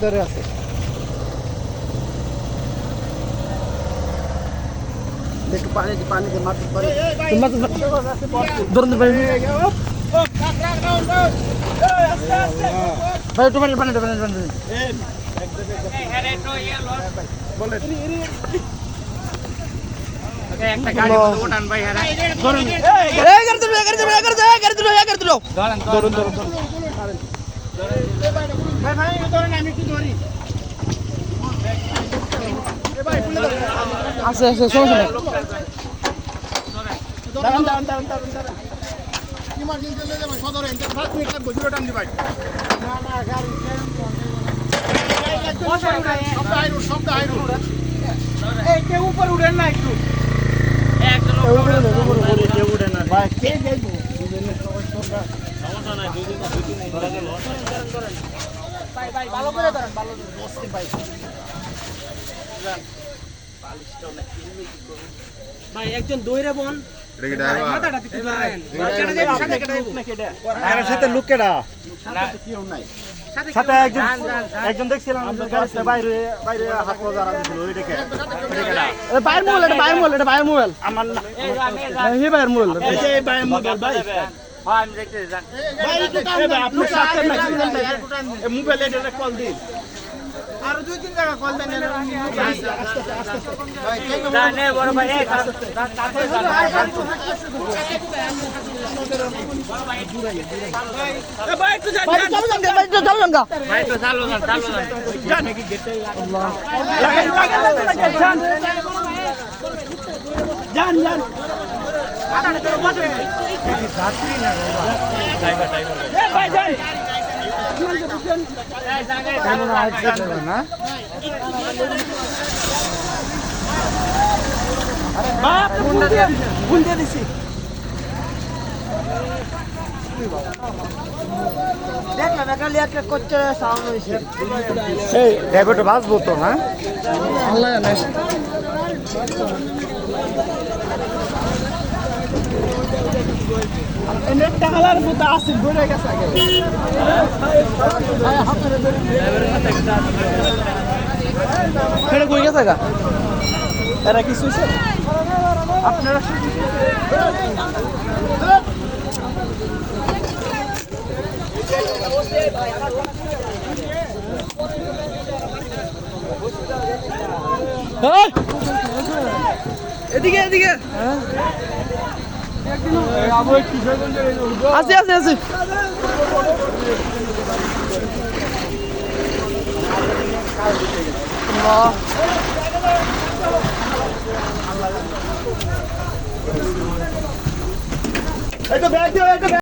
ধরে আছে একটু পানি দিয়ে মাছ ধরুন ভাই একটু পানি একটা গাড়ি উঠান ভাই ধরুন ভাই ধরেন আমি একটু ধরি আছে সমস্যা নেই দাঁড়ান ইমার্জেন্সি নিয়ে যাবেন সদরে 5 মিনিট লাগবে দুটো টান দি ভাই না গাড়ি শব্দ আইরুন এই কেউ উপর উঠেন না একটু একজন উপরে কেউ উঠে না ভাই কে যাইব সমস্যা নাই দুই দিন ধরা গেল ভাই ভালো করে ধরেন ভালো বসতে ভাই ভাই একজন দইরে বন মাথাটা দিতে ধরেন সাথে লোক কেডা কেউ নাই সাথে একজন দেখছিলাম গাড়িতে বাইরে হাত পা দিছিল ওই দেখে এটা বাইরের মোবাইল আমার না এই বাইরের মোবাইল এই বাইরের মোবাইল ভাই আমি দেখতে যান ভাই আপনি সাথে মোবাইলে এটা কল দিন আর দুই তিন জায়গা কল দেন জানে বড় ভাই ভাই তো চালু জানে কি গেটে আল্লাহ জান যাত্রী না ড্রাইভার ভাই যাই বাঁচবো তো না আল্লাহ টাকার মতো আসিল ঘুরে গেছে ছেড়ে কই গেছে গা এরা কি শুইছে আপনারা এদিকে আছে এই তো ব্যাগ দিও